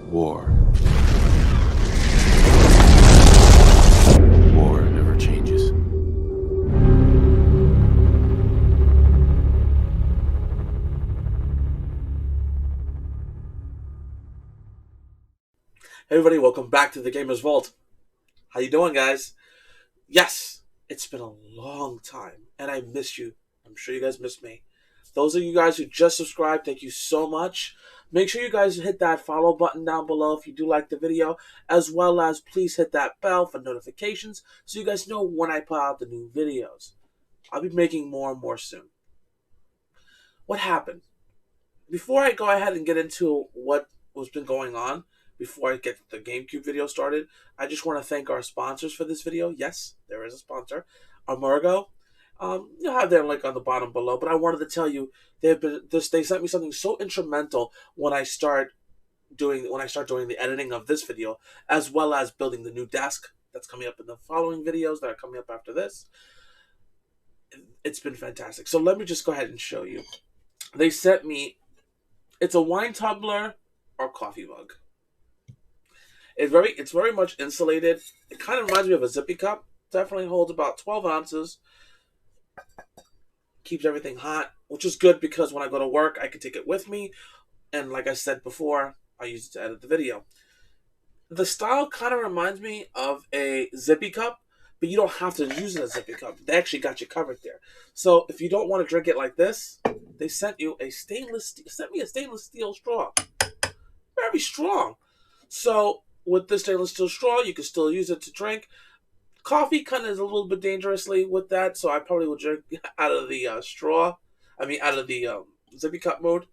War. War never changes. Hey everybody, welcome back to the Gamer's Vault. How you doing, guys? Yes, it's been a long time, and I miss you. I'm sure you guys miss me. Those of you guys who just subscribed, thank you so much. Make sure you guys hit that follow button down below if you do like the video, as well as please hit that bell for notifications so you guys know when I put out the new videos. I'll be making more and more soon. What happened? Before I go ahead and get into what has been going on, before I get the GameCube video started, I just want to thank our sponsors for this video. Yes, there is a sponsor, Amugo. You'll have their link on the bottom below, but I wanted to tell you they sent me something so instrumental when I start doing the editing of this video, as well as building the new desk that's coming up in the following videos that are coming up after this. It's been fantastic. So let me just go ahead and show you. They sent me, it's a wine tumbler or coffee mug. It's very much insulated. It kind of reminds me of a zippy cup. Definitely holds about 12 ounces. Keeps everything hot, which is good because when I go to work, I can take it with me. And like I said before, I use it to edit the video. The style kind of reminds me of a zippy cup, but you don't have to use it as a zippy cup. They actually got you covered there. So if you don't want to drink it like this, they sent me a stainless steel straw. Very strong. So with this stainless steel straw, you can still use it to drink. Coffee kind of is a little bit dangerously with that, so I probably will drink out of the out of the zippy cup mode.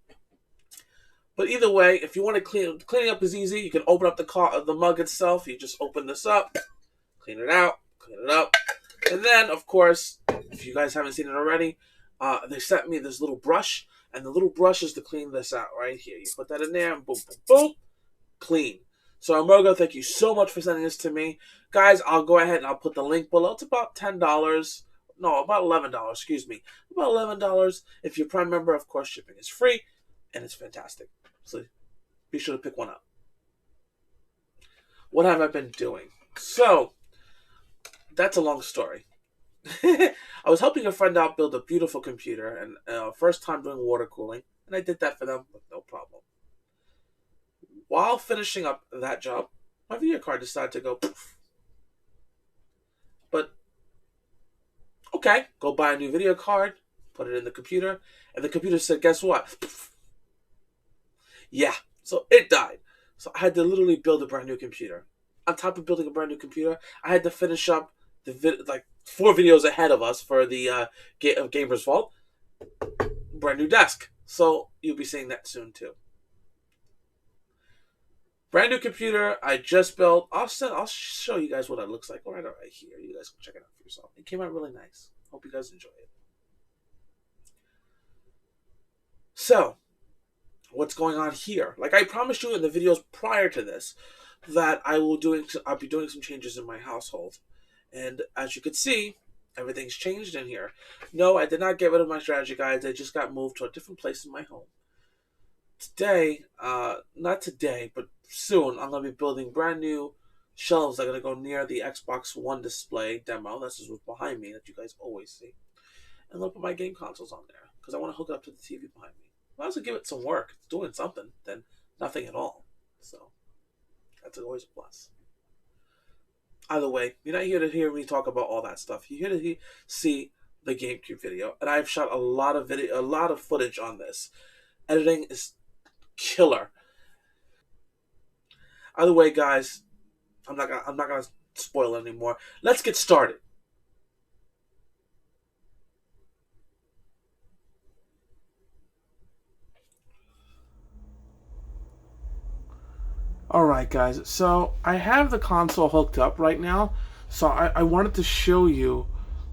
But either way, if you want to cleaning up is easy. You can open up the mug itself. You just open this up, clean it out, clean it up, and then of course, if you guys haven't seen it already, they sent me this little brush, and the little brush is to clean this out right here. You put that in there, and boom, boom, boom, clean. So Amugo, thank you so much for sending this to me. Guys, I'll go ahead and I'll put the link below. It's about $10. No, about $11, excuse me. About $11. If you're a Prime member, of course, shipping is free, and it's fantastic. So be sure to pick one up. What have I been doing? So, that's a long story. I was helping a friend out build a beautiful computer, and first time doing water cooling, and I did that for them with no problem. While finishing up that job, my video card decided to go poof. But, okay, go buy a new video card, put it in the computer, and the computer said, guess what? Poof. Yeah, so it died. So I had to literally build a brand new computer. On top of building a brand new computer, I had to finish up the 4 videos ahead of us for the Gamer's Vault. Brand new desk. So you'll be seeing that soon too. Brand new computer I just built. I'll show you guys what it looks like right here. You guys can check it out for yourself. It came out really nice. Hope you guys enjoy it. So, what's going on here? Like I promised you in the videos prior to this, that I'll be doing some changes in my household. And as you can see, everything's changed in here. No, I did not get rid of my strategy guides. I just got moved to a different place in my home. Today, not today, but soon, I'm going to be building brand new shelves that are going to go near the Xbox One display demo. This is what's behind me that you guys always see. And I'll put my game consoles on there because I want to hook it up to the TV behind me. I also give it some work. It's doing something than nothing at all. So, that's always a plus. Either way, you're not here to hear me talk about all that stuff. You're here to see the GameCube video. And I've shot a lot of footage on this. Editing is killer. Either way, guys, I'm not gonna spoil it anymore. Let's get started. Alright guys, so I have the console hooked up right now, so I wanted to show you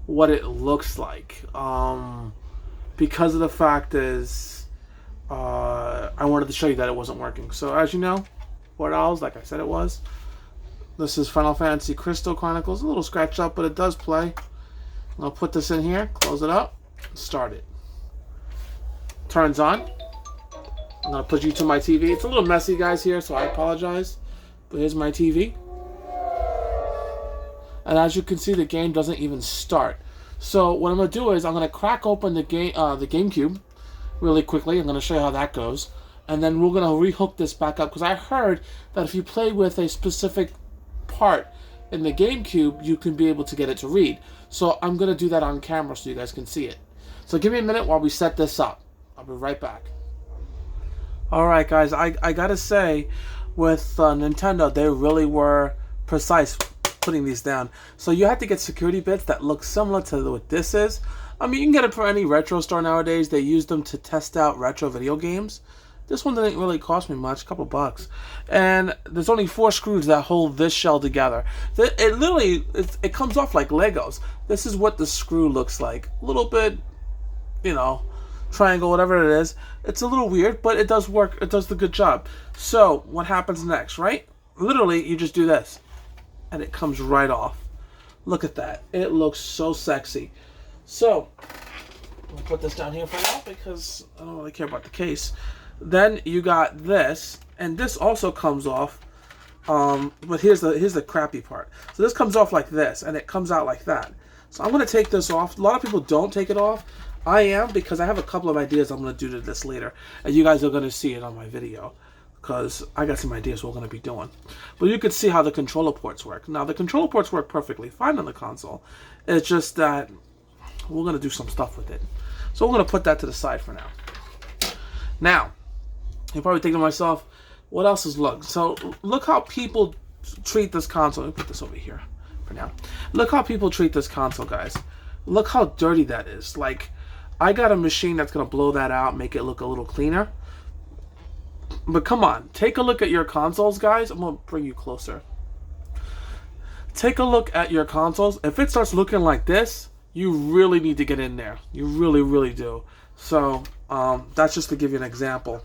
what it looks like. Because of the fact is, I wanted to show you that it wasn't working. So as you know, $4, like I said it was. This is Final Fantasy Crystal Chronicles. A little scratched up, but it does play. I'll put this in here, close it up. start it. Turns on. I'm going to put you to my TV. It's a little messy, guys, here, so I apologize. But here's my TV. And as you can see, the game doesn't even start. So what I'm going to do is I'm going to crack open the GameCube really quickly. I'm going to show you how that goes. And then we're going to rehook this back up. Because I heard that if you play with a specific part in the GameCube, you can be able to get it to read. So I'm going to do that on camera so you guys can see it. So give me a minute while we set this up. I'll be right back. Alright guys, I gotta say, with Nintendo, they really were precise putting these down. So you have to get security bits that look similar to what this is. I mean, you can get it from any retro store nowadays. They use them to test out retro video games. This one didn't really cost me much, a couple bucks. And there's only 4 screws that hold this shell together. It literally, it comes off like Legos. This is what the screw looks like. A little bit, you know, triangle, whatever it is. It's a little weird, but it does work. It does the good job. So what happens next, right? Literally, you just do this, and it comes right off. Look at that. It looks so sexy. So I'll put this down here for now because I don't really care about the case. Then you got this, and this also comes off. But here's the crappy part. So this comes off like this, and it comes out like that. So I'm going to take this off. A lot of people don't take it off. I am, because I have a couple of ideas I'm going to do to this later. And you guys are going to see it on my video. Because I got some ideas we're going to be doing. But you can see how the controller ports work. Now, the controller ports work perfectly fine on the console. It's just that we're going to do some stuff with it. So we're going to put that to the side for now. Now, you're probably thinking to myself, what else is look? So look how people treat this console. Let me put this over here for now. Look how people treat this console, guys. Look how dirty that is. Like, I got a machine that's going to blow that out, make it look a little cleaner. But come on, take a look at your consoles, guys. I'm going to bring you closer. Take a look at your consoles. If it starts looking like this, you really need to get in there. You really, really do. So, that's just to give you an example.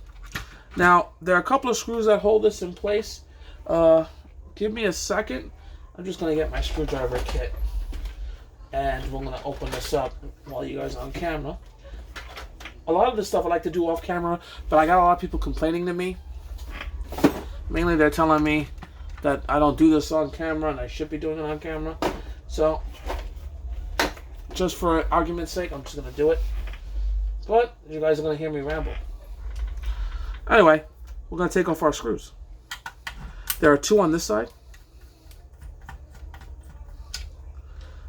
Now, there are a couple of screws that hold this in place. Give me a second. I'm just going to get my screwdriver kit. And we're going to open this up while you guys are on camera. A lot of this stuff I like to do off camera, but I got a lot of people complaining to me. Mainly they're telling me that I don't do this on camera and I should be doing it on camera. So, just for argument's sake, I'm just going to do it. But you guys are going to hear me ramble. Anyway, we're going to take off our screws. There are 2 on this side.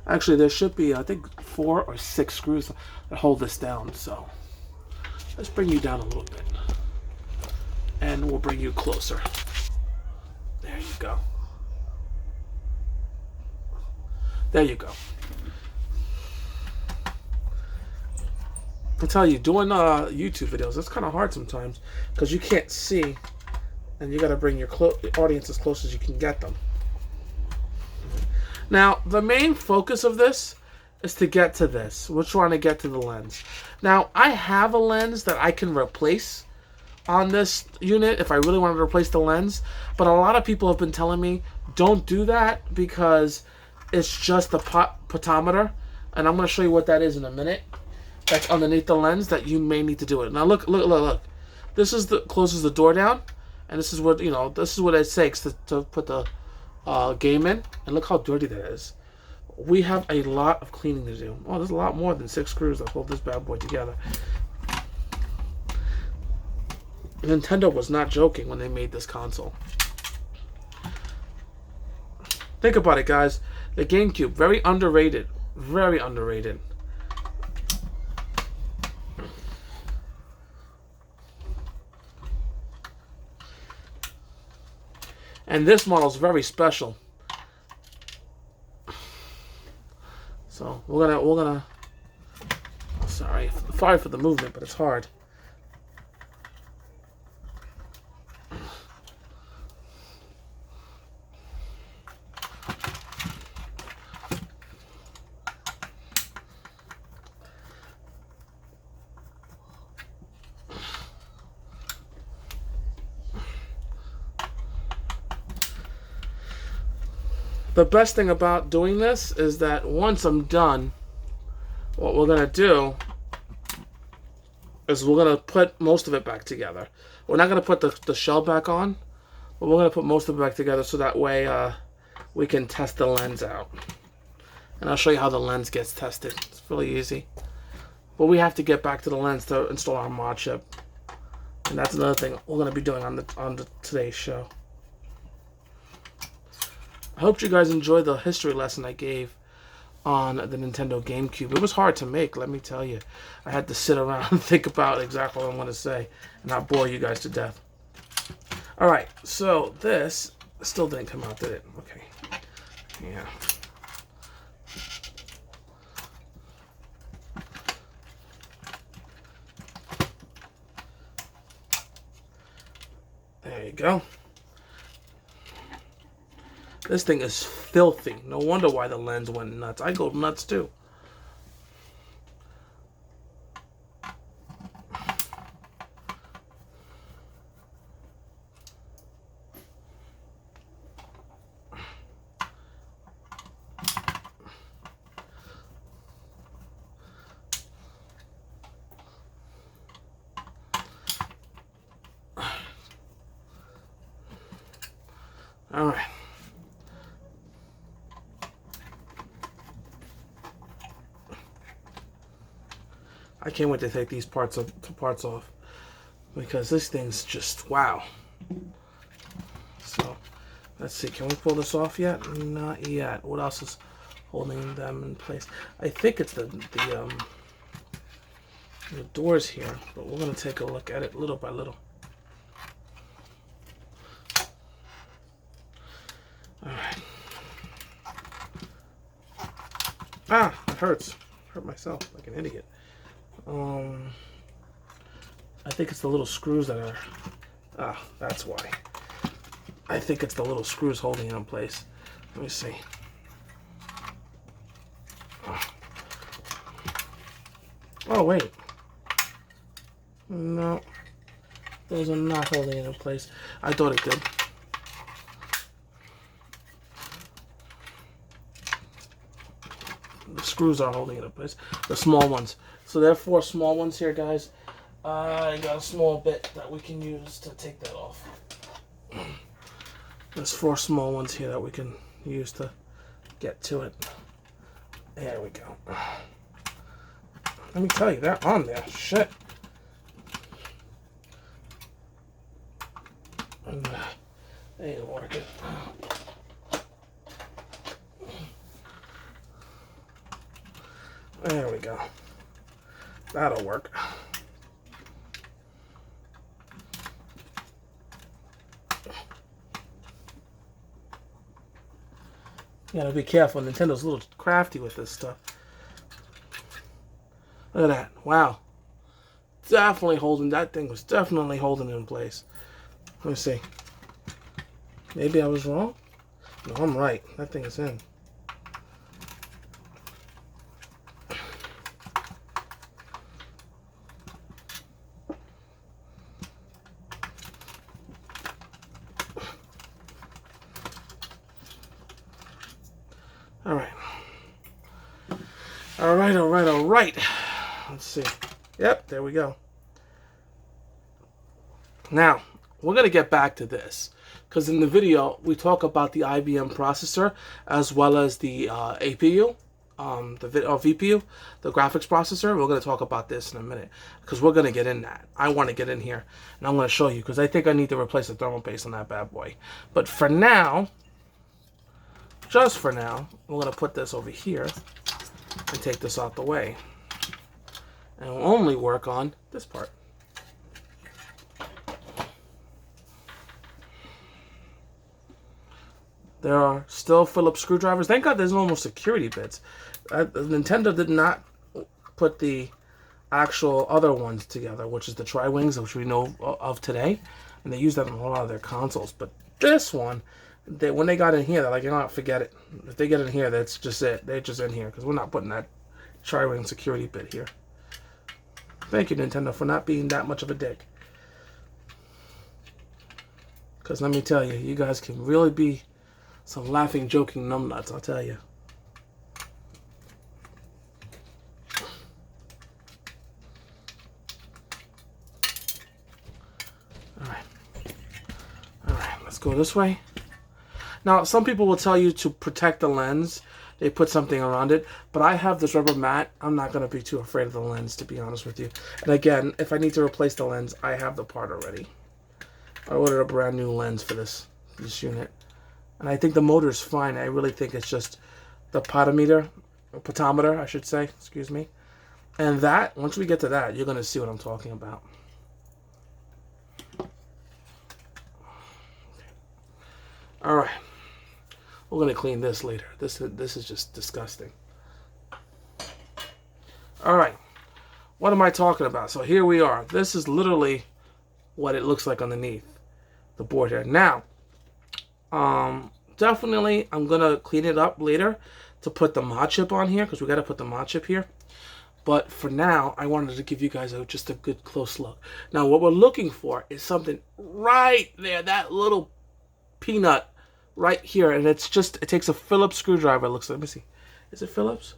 Actually, there should be, I think, 4 or 6 screws that hold this down. So, let's bring you down a little bit. And we'll bring you closer. There you go. There you go. I tell you, doing YouTube videos, it's kind of hard sometimes. Because you can't see. And you got to bring your audience as close as you can get them. Now, the main focus of this is to get to this. We're trying to get to the lens. Now, I have a lens that I can replace on this unit if I really wanted to replace the lens. But a lot of people have been telling me, don't do that because it's just the potometer. And I'm going to show you what that is in a minute. That's underneath the lens that you may need to do it. Now, look. This is the closes the door down. And this is what, you know, this is what it takes to put the game in. And look how dirty that is. We have a lot of cleaning to do. Oh, there's a lot more than 6 screws that hold this bad boy together. Nintendo was not joking when they made this console. Think about it, guys. The GameCube, very underrated. Very underrated. And this model is very special. So we're gonna. Sorry for the movement, but it's hard. The best thing about doing this is that once I'm done, what we're going to do is we're going to put most of it back together. We're not going to put the shell back on, but we're going to put most of it back together so that way we can test the lens out. And I'll show you how the lens gets tested. It's really easy. But we have to get back to the lens to install our mod chip. And that's another thing we're going to be doing on today's show. I hope you guys enjoyed the history lesson I gave on the Nintendo GameCube. It was hard to make, let me tell you. I had to sit around and think about exactly what I'm going to say and not bore you guys to death. Alright, so this still didn't come out, did it? Okay. Yeah. There you go. This thing is filthy. No wonder why the lens went nuts. I go nuts too. All right. I can't wait to take these parts off because this thing's just wow. So let's see, can we pull this off yet? Not yet. What else is holding them in place? I think it's the doors here, but we're gonna take a look at it little by little. All right. Ah, it hurts. Hurt myself like an idiot. I think it's the little screws that are... Ah, that's why. I think it's the little screws holding it in place. Let me see. Oh, wait. No. Those are not holding it in place. I thought it did. The screws are holding it in place. The small ones. So there are 4 small ones here, guys. I got a small bit that we can use to take that off. There's 4 small ones here that we can use to get to it. There we go. Let me tell you, they're on there. Shit. They ain't working. There we go. That'll work. You gotta be careful. Nintendo's a little crafty with this stuff. Look at that. Wow. Definitely holding, that thing was definitely holding it in place. Let me see. Maybe I was wrong? No, I'm right. That thing is in. All right. Let's see. Yep, there we go. Now, we're going to get back to this. Because in the video, we talk about the IBM processor as well as the APU, VPU, the graphics processor. We're going to talk about this in a minute. Because we're going to get in that. I want to get in here. And I'm going to show you. Because I think I need to replace the thermal paste on that bad boy. But for now, just for now, we're going to put this over here. And take this out the way. And we'll only work on this part. There are still Phillips screwdrivers. Thank God there's no more security bits. Nintendo did not put the actual other ones together, which is the tri-wings, which we know of today. And they use that on a lot of their consoles. But this one, when they got in here, they're like, you know what, forget it. If they get in here, that's just it. They're just in here, because we're not putting that tri-wing security bit here. Thank you, Nintendo, for not being that much of a dick. Because let me tell you, you guys can really be some laughing, joking numbnuts, I'll tell you. go this way. Now, some people will tell you to protect the lens, they put something around it, but I have this rubber mat. I'm not going to be too afraid of the lens, to be honest with you. And again, if I need to replace the lens, I have the part already. I ordered a brand new lens for this unit. And I think the motor is fine. I really think it's just the potometer, I should say, excuse me. And that, once we get to that, you're going to see what I'm talking about. All right. We're going to clean this later. This is just disgusting. All right. What am I talking about? So here we are. This is literally what it looks like underneath the board here. Now, definitely I'm going to clean it up later to put the mod chip on here, because we got to put the mod chip here. But for now, I wanted to give you guys just a good close look. Now, what we're looking for is something right there, that little peanut right here, and it takes a Phillips screwdriver. It looks like, let me see, is it Phillips?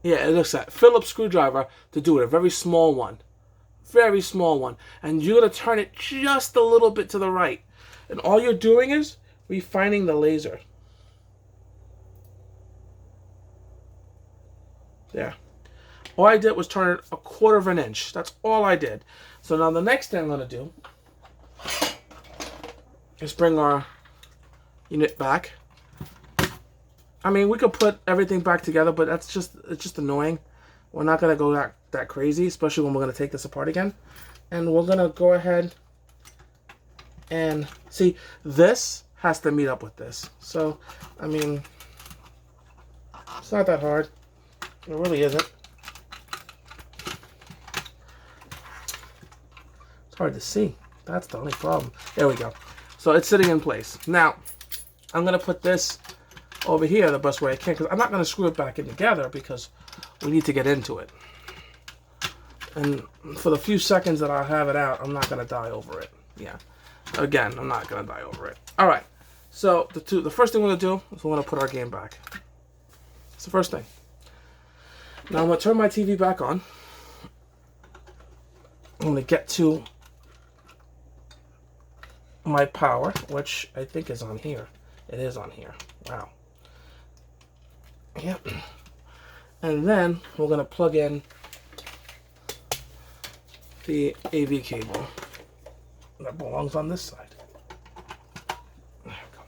Yeah, it looks like Phillips screwdriver to do it, a very small one, and you're gonna turn it just a little bit to the right, and all you're doing is refining the laser. There. All I did was turn it a 1/4 of an inch. That's all I did. So now the next thing I'm gonna do is bring our unit back. I mean, we could put everything back together, but it's just annoying. We're not gonna go that crazy, especially when we're gonna take this apart again. And we're gonna go ahead and see, this has to meet up with this. So, I mean, it's not that hard. It really isn't. It's hard to see. That's the only problem. There we go. So it's sitting in place. Now, I'm going to put this over here the best way I can, because I'm not going to screw it back in together because we need to get into it. And for the few seconds that I'll have it out, I'm not going to die over it. Yeah. Again, I'm not going to die over it. All right. So the first thing we're going to do is we're going to put our game back. It's the first thing. Now I'm going to turn my TV back on. I'm going to get to my power, which I think is on here. It is on here. Wow. Yep. And then we're going to plug in the AV cable that belongs on this side. There we go.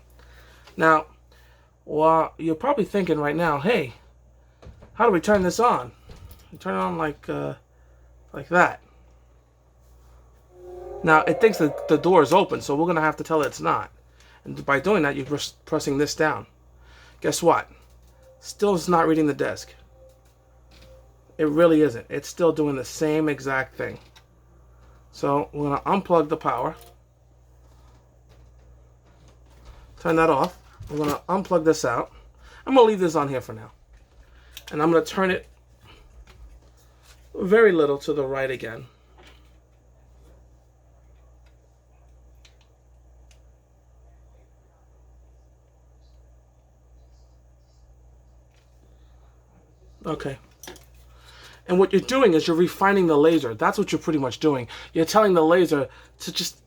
Now, well, you're probably thinking right now, hey, how do we turn this on? You turn it on like that. Now, it thinks that the door is open, so we're going to have to tell it it's not. And by doing that, you're pressing this down. Guess what? Still is not reading the disc. It really isn't. It's still doing the same exact thing. So we're going to unplug the power. Turn that off. We're going to unplug this out. I'm going to leave this on here for now. And I'm going to turn it very little to the right again. Okay. And what you're doing is you're refining the laser. That's what you're pretty much doing. You're telling the laser to just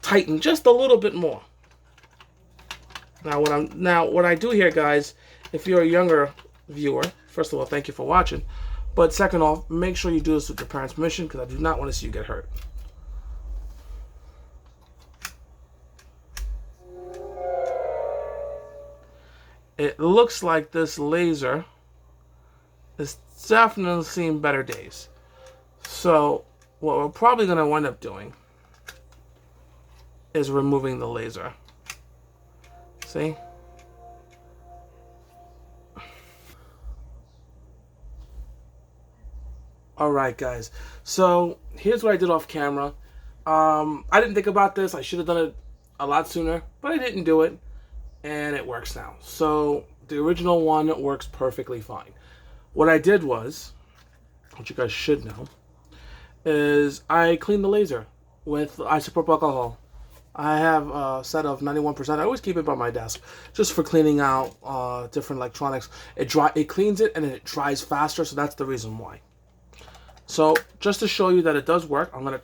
tighten just a little bit more. Now what I do here, guys, if you're a younger viewer, first of all, thank you for watching. But second off, make sure you do this with your parents' permission, because I do not want to see you get hurt. It looks like this laser is definitely seeing better days. So what we're probably going to wind up doing is removing the laser. See? Alright, guys. So here's what I did off camera. I didn't think about this. I should have done it a lot sooner, but I didn't do it. And it works now. So the original one works perfectly fine. What I did was, what you guys should know, is I cleaned the laser with isopropyl alcohol. I have a set of 91%. I always keep it by my desk, just for cleaning out different electronics. It cleans it and it dries faster, so that's the reason why. So just to show you that it does work, I'm going to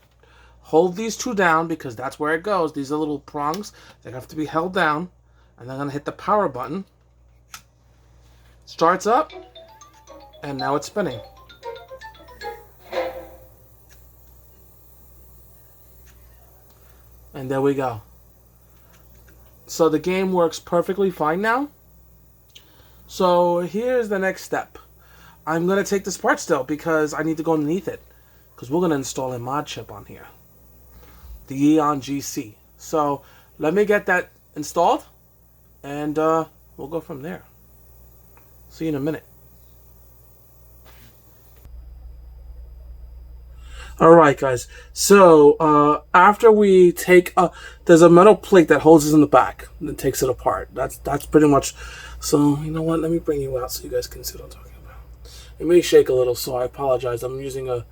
hold these two down because that's where it goes. These are little prongs. They have to be held down. And I'm going to hit the power button. Starts up. And now it's spinning. And there we go. So the game works perfectly fine now. So here's the next step. I'm going to take this part still because I need to go underneath it. Because we're going to install a mod chip on here. The Xenon GC. So let me get that installed. And we'll go from there. See you in a minute. Alright guys, so after we take, there's a metal plate that holds it in the back and takes it apart. That's pretty much, so you know what, let me bring you out so you guys can see what I'm talking about. It may shake a little, so I apologize. I'm using a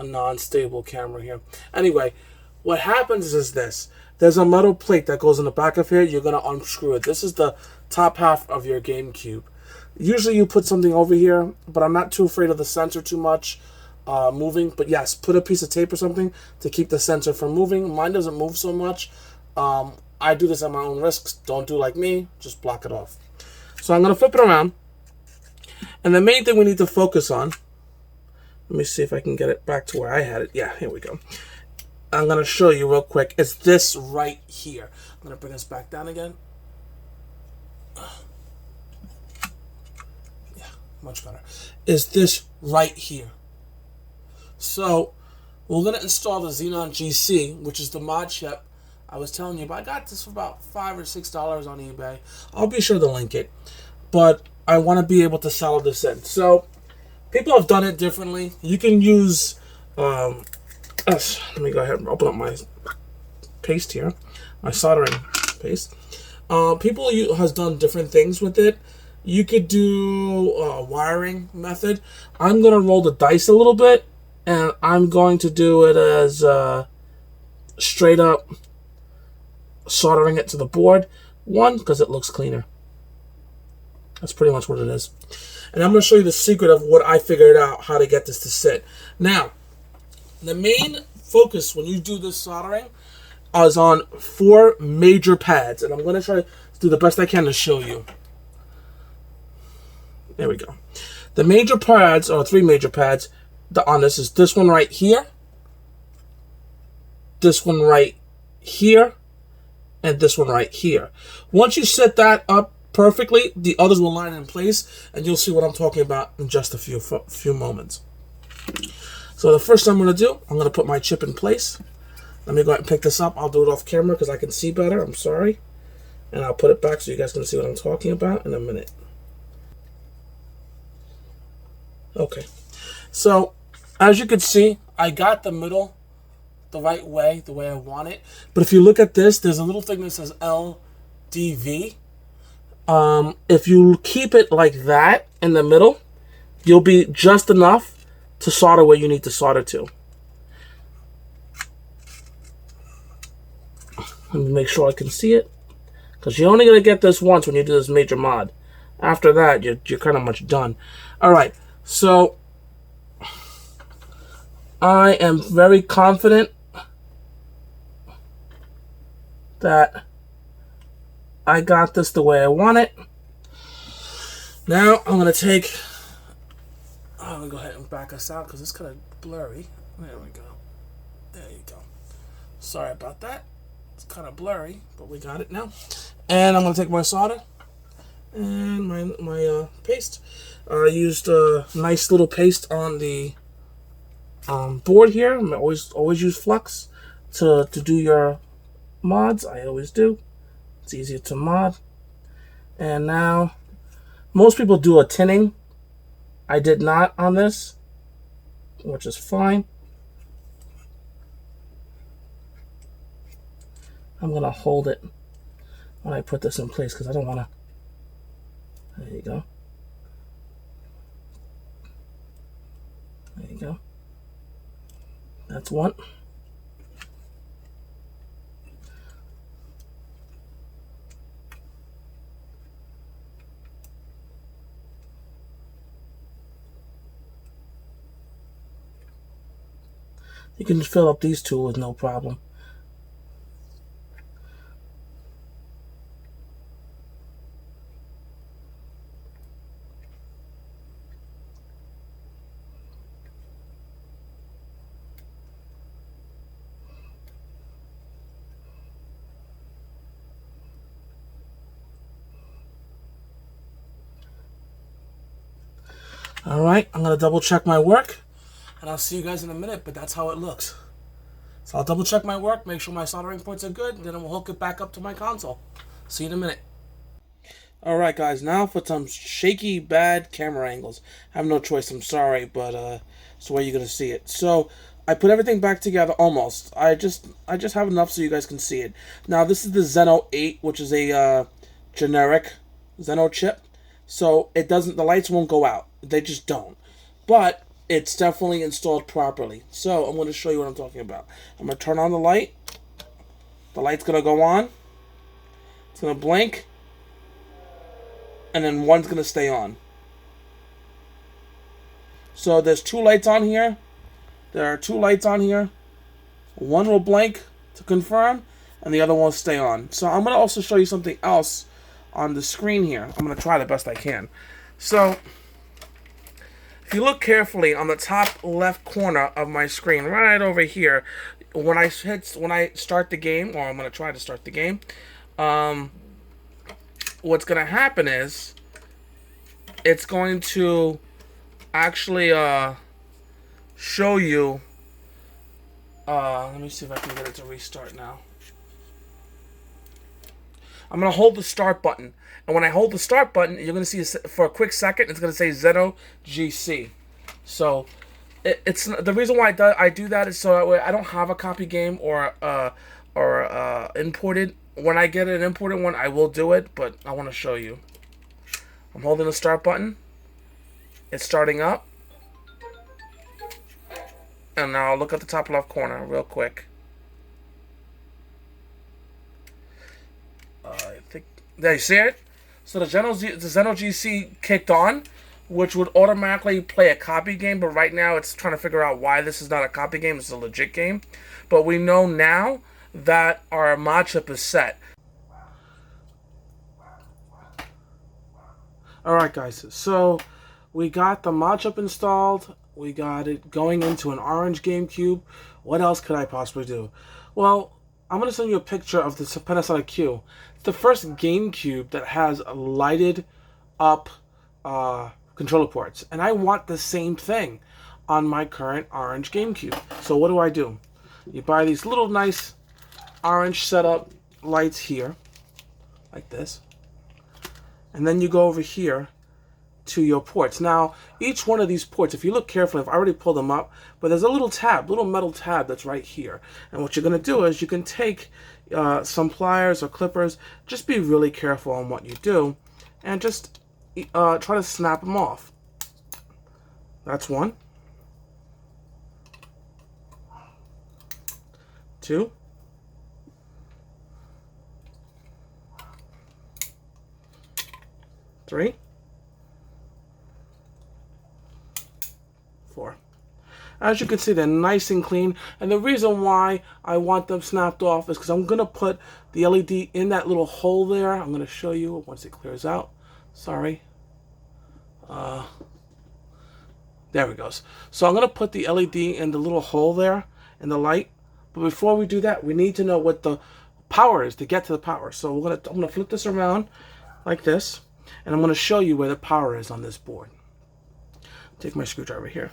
non-stable camera here. Anyway, what happens is this. There's a metal plate that goes in the back of here. You're going to unscrew it. This is the top half of your GameCube. Usually you put something over here, but I'm not too afraid of the sensor too much. Moving, but yes, put a piece of tape or something to keep the sensor from moving. Mine doesn't move so much. I do this at my own risks. Don't do like me, just block it off. So I'm going to flip it around, and the main thing we need to focus on, let me see if I can get it back to where I had it. Yeah, here we go. I'm going to show you real quick. It's this right here. I'm going to bring this back down again. Yeah, much better. Is this right here. So, we're going to install the Xenon GC, which is the mod chip I was telling you about. I got this for about $5 or $6 on eBay. I'll be sure to link it. But I want to be able to sell this in. So, people have done it differently. You can use, let me go ahead and open up my paste here. My soldering paste. People has done different things with it. You could do a wiring method. I'm going to roll the dice a little bit. And I'm going to do it as straight up soldering it to the board. One, because it looks cleaner. That's pretty much what it is. And I'm going to show you the secret of what I figured out, how to get this to sit. Now, the main focus when you do this soldering is on 4 major pads. And I'm going to try to do the best I can to show you. There we go. The major pads, or 3 major pads, on this is this one right here, this one right here, and this one right here. Once you set that up perfectly, the others will line in place, and you'll see what I'm talking about in just a few moments. So the first thing I'm going to do, I'm going to put my chip in place. Let me go ahead and pick this up. I'll do it off camera because I can see better. I'm sorry. And I'll put it back so you guys can see what I'm talking about in a minute. Okay. So, as you can see, I got the middle the right way, the way I want it. But if you look at this, there's a little thing that says LDV. If you keep it like that in the middle, you'll be just enough to solder where you need to solder to. Let me make sure I can see it. Because you're only going to get this once when you do this major mod. After that, you're kind of much done. Alright, so I am very confident that I got this the way I want it. Now I'm going to take, I'm going to go ahead and back us out because it's kind of blurry. There we go. There you go. Sorry about that. It's kind of blurry, but we got it now. And I'm going to take my solder and my paste. I used a nice little paste on the board here. I always use flux to do your mods. I always do. It's easier to mod. And now, most people do a tinning. I did not on this, which is fine. I'm going to hold it when I put this in place because I don't want to. There you go. There you go. That's one. You can fill up these two with no problem. Alright, I'm going to double check my work, and I'll see you guys in a minute, but that's how it looks. So I'll double check my work, make sure my soldering ports are good, and then we'll hook it back up to my console. See you in a minute. Alright guys, now for some shaky, bad camera angles. I have no choice, I'm sorry, but it's the way you're going to see it. So, I put everything back together, almost. I just have enough so you guys can see it. Now, this is the Xeno 8, which is a generic Xeno chip. So, the lights won't go out. They just don't. But, it's definitely installed properly. So, I'm going to show you what I'm talking about. I'm going to turn on the light. The light's going to go on. It's going to blink. And then one's going to stay on. So there's two lights on here. There are two lights on here. One will blink to confirm, and the other one will stay on. So I'm going to also show you something else on the screen here. I'm going to try the best I can. So if you look carefully on the top left corner of my screen, right over here, when I start the game, or I'm going to try to start the game, what's going to happen is it's going to actually show you, let me see if I can get it to restart now. I'm going to hold the start button, and when I hold the start button, you're going to see for a quick second it's going to say Xeno GC. So it's the reason why I do that is so that way I don't have a copy game or imported. When I get an imported one, I will do it, but I want to show you. I'm holding the start button. It's starting up. And now I'll look at the top left corner real quick. I think there, you see it? So the Xeno GC kicked on, which would automatically play a copy game, but right now it's trying to figure out why this is not a copy game. It's a legit game. But we know now that our mod chip is set. Alright guys, so we got the mod chip installed, we got it going into an orange GameCube. What else could I possibly do? Well, I'm going to send you a picture of the Panasonic Q. It's the first GameCube that has lighted up controller ports, and I want the same thing on my current orange GameCube. So what do? You buy these little nice orange setup lights here, like this, and then you go over here to your ports. Now, each one of these ports, if you look carefully, I've already pulled them up, but there's a little metal tab that's right here. And what you're going to do is you can take some pliers or clippers, just be really careful on what you do, and just try to snap them off. That's one. Two. Three. Four. As you can see, they're nice and clean, and the reason why I want them snapped off is because I'm going to put the LED in that little hole there. I'm going to show you once it clears out. Sorry. There it goes. So I'm going to put the LED in the little hole there in the light, but before we do that, we need to know what the power is to get to the power. So I'm going to flip this around like this, and I'm going to show you where the power is on this board. Take my screwdriver here.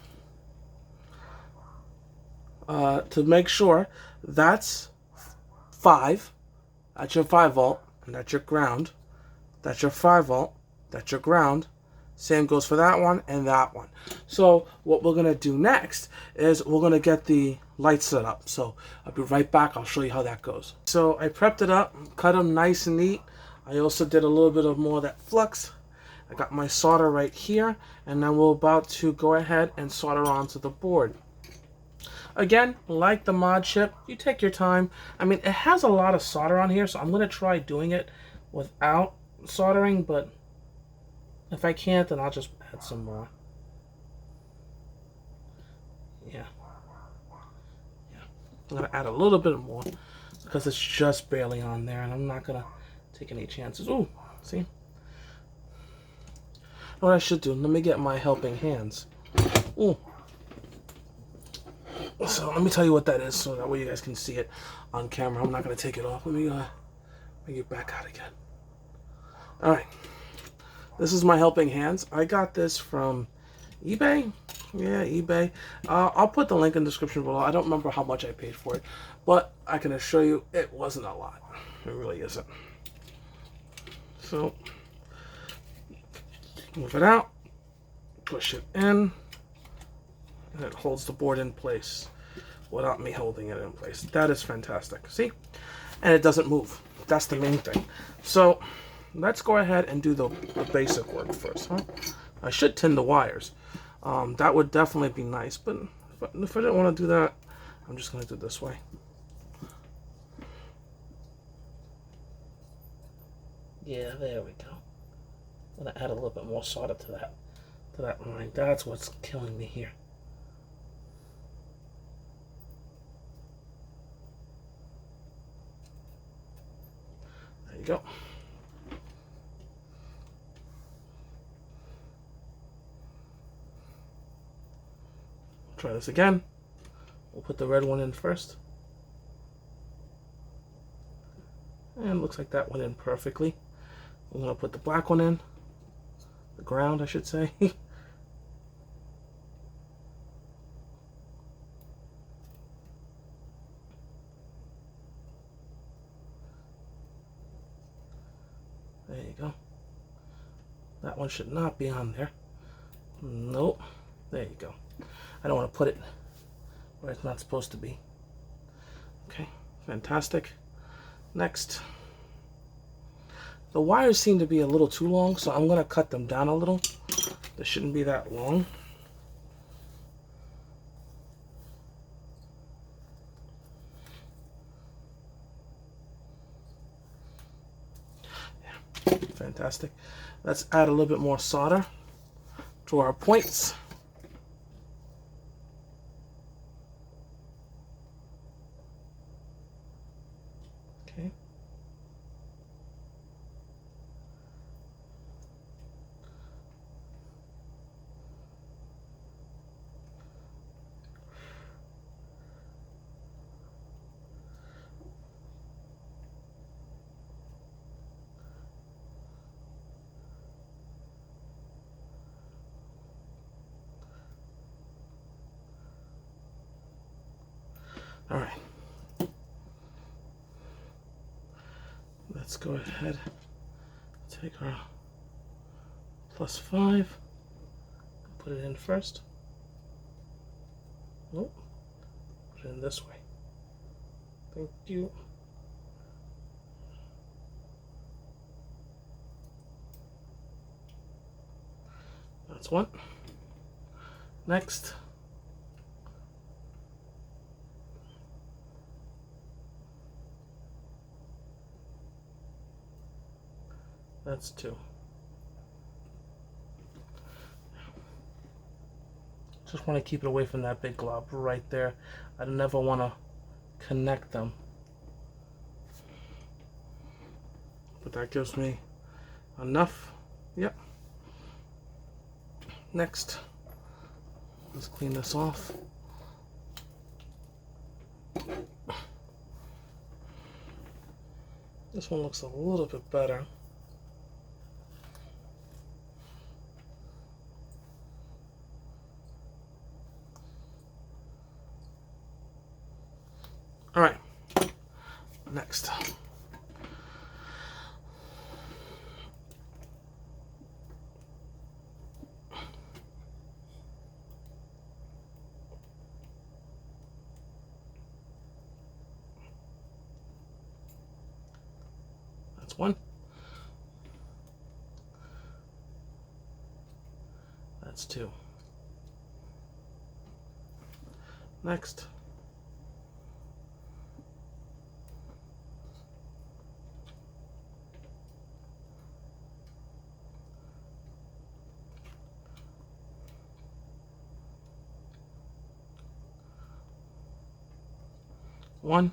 To make sure, that's 5. That's your 5 volt, and that's your ground. That's your 5 volt. That's your ground. Same goes for that one and that one. So what we're going to do next is we're going to get the lights set up. So I'll be right back. I'll show you how that goes. So I prepped it up, cut them nice and neat. I also did a little bit of more of that flux. I got my solder right here, and then we're about to go ahead and solder onto the board. Again, like the mod chip, you take your time. I mean, it has a lot of solder on here, so I'm going to try doing it without soldering, but if I can't, then I'll just add some more. Yeah. I'm gonna add a little bit more because it's just barely on there, and I'm not gonna take any chances. Ooh, see? What I should do, let me get my helping hands. Ooh. So let me tell you what that is so that way you guys can see it on camera. I'm not gonna take it off. Let me bring it back out again. Alright. This is my helping hands. I got this from eBay. Yeah, eBay. I'll put the link in the description below. I don't remember how much I paid for it, but I can assure you it wasn't a lot. It really isn't. So, move it out, push it in, and it holds the board in place without me holding it in place. That is fantastic. See? And it doesn't move. That's the main thing. So, let's go ahead and do the basic work first, huh? I should tin the wires. That would definitely be nice, but if I didn't want to do that, I'm just going to do it this way. Yeah, there we go. I'm going to add a little bit more solder to that line. That's what's killing me here. There you go. Try this again. We'll put the red one in first. And it looks like that went in perfectly. I'm going to put the black one in. The ground, I should say. There you go. That one should not be on there. Nope. There you go. I don't want to put it where it's not supposed to be. Okay, fantastic. Next. The wires seem to be a little too long, so I'm going to cut them down a little. They shouldn't be that long. Yeah, fantastic. Let's add a little bit more solder to our points. Okay. All right. Let's go ahead, take our +5, put it in first. Nope, put it in this way. Thank you. That's one. Next. That's 2. Just want to keep it away from that big glob right there. I never want to connect them. But that gives me enough. Yep. Next, let's clean this off. This one looks a little bit better. All right, next. That's 1. That's 2. Next. One.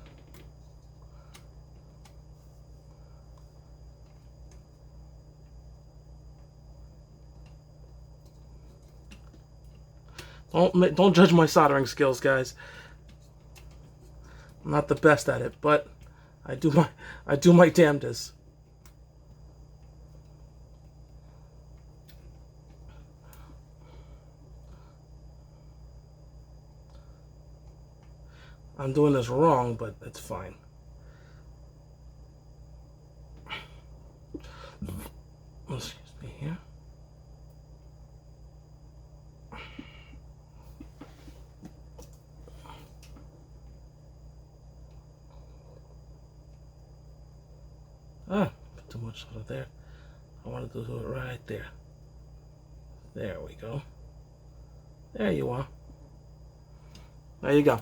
Don't judge my soldering skills, guys. I'm not the best at it, but I do my damnedest. I'm doing this wrong, but it's fine. Excuse me here. Put too much out of there. I want to do it right there. There we go. There you are. There you go.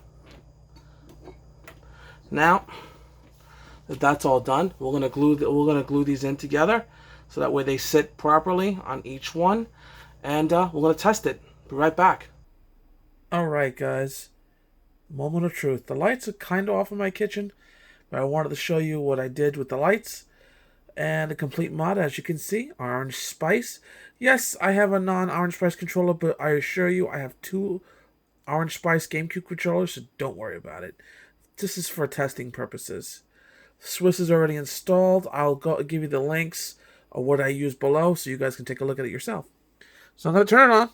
Now that that's all done, we're gonna glue these in together so that way they sit properly on each one, and we're gonna test it. Be right back. All right, guys. Moment of truth. The lights are kind of off in my kitchen, but I wanted to show you what I did with the lights and a complete mod. As you can see, orange spice. Yes, I have a non-orange spice controller, but I assure you, I have 2 orange spice GameCube controllers, so don't worry about it. This is for testing purposes. Swiss is already installed. I'll give you the links of what I use below so you guys can take a look at it yourself. So I'm going to turn it on.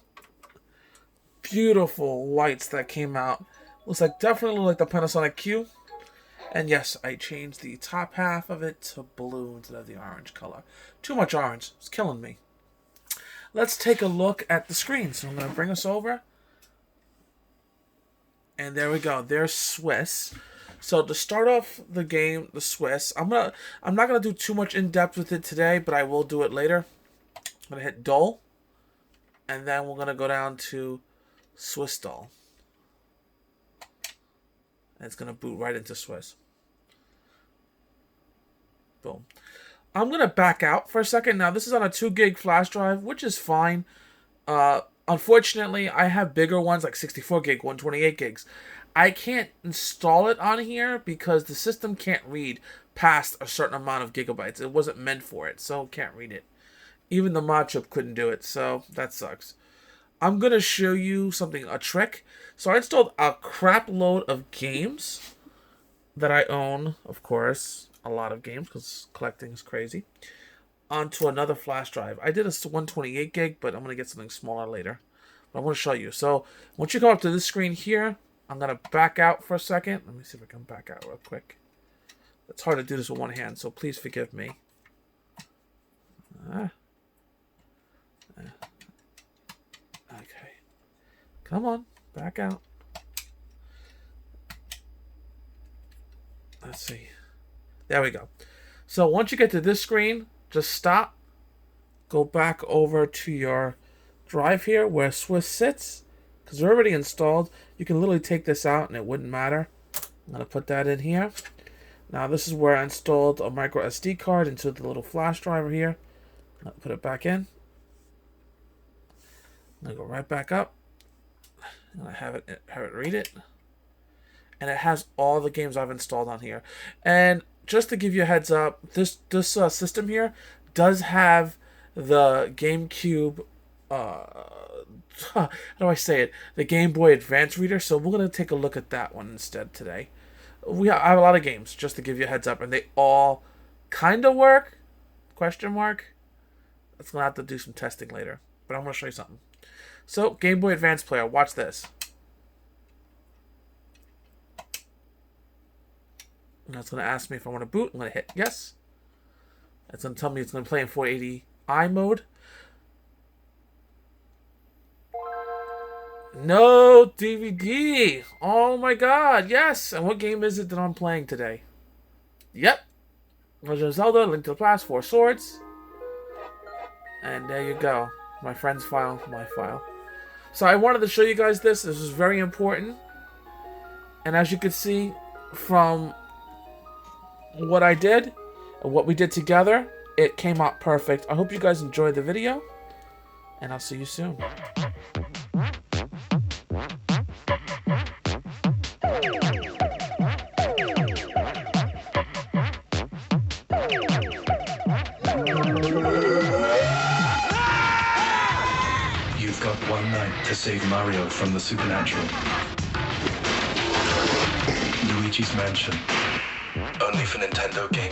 Beautiful lights that came out. Looks like definitely like the Panasonic Q. And yes, I changed the top half of it to blue instead of the orange color. Too much orange. It's killing me. Let's take a look at the screen. So I'm going to bring us over. And there we go. There's Swiss. So to start off the game, the Swiss, I'm not gonna do too much in depth with it today, but I will do it later. I'm gonna hit Dull, and then we're gonna go down to Swiss Dull. And it's gonna boot right into Swiss. Boom. I'm gonna back out for a second. Now this is on a 2 gig flash drive, which is fine. Unfortunately, I have bigger ones like 64 gig, 128 gigs. I can't install it on here because the system can't read past a certain amount of gigabytes. It wasn't meant for it, so it can't read it. Even the mod chip couldn't do it, so that sucks. I'm going to show you a trick. So I installed a crap load of games that I own, of course, a lot of games because collecting is crazy, onto another flash drive. I did a 128 gig, but I'm going to get something smaller later. But I want to show you. So once you come up to this screen here, I'm going to back out for a second. Let me see if I can back out real quick. It's hard to do this with one hand, so please forgive me. Okay. Come on, back out. Let's see. There we go. So once you get to this screen, just stop. Go back over to your drive here where Swiss sits. Because they're already installed. You can literally take this out and it wouldn't matter. I'm going to put that in here. Now this is where I installed a micro SD card into the little flash driver here. I'll put it back in. I'm going to go right back up. And I have it read it. And it has all the games I've installed on here. And just to give you a heads up, this system here does have the GameCube, how do I say it? The Game Boy Advance reader. So we're going to take a look at that one instead today. I have a lot of games, just to give you a heads up, and they all kind of work, question mark. That's going to have to do some testing later, but I'm going to show you something. So, Game Boy Advance player, watch this. Now it's going to ask me if I want to boot. I'm going to hit yes. It's going to tell me it's going to play in 480i mode. No DVD. Oh my god, yes. And what game is it that I'm playing today? Yep. Legend of Zelda, Link to the Past, 4 Swords. And there you go. My friend's file, my file. So I wanted to show you guys this. This is very important. And as you can see from what I did and what we did together, it came out perfect. I hope you guys enjoyed the video. And I'll see you soon. You've got one night to save Mario from the supernatural. Luigi's Mansion. Only for Nintendo Game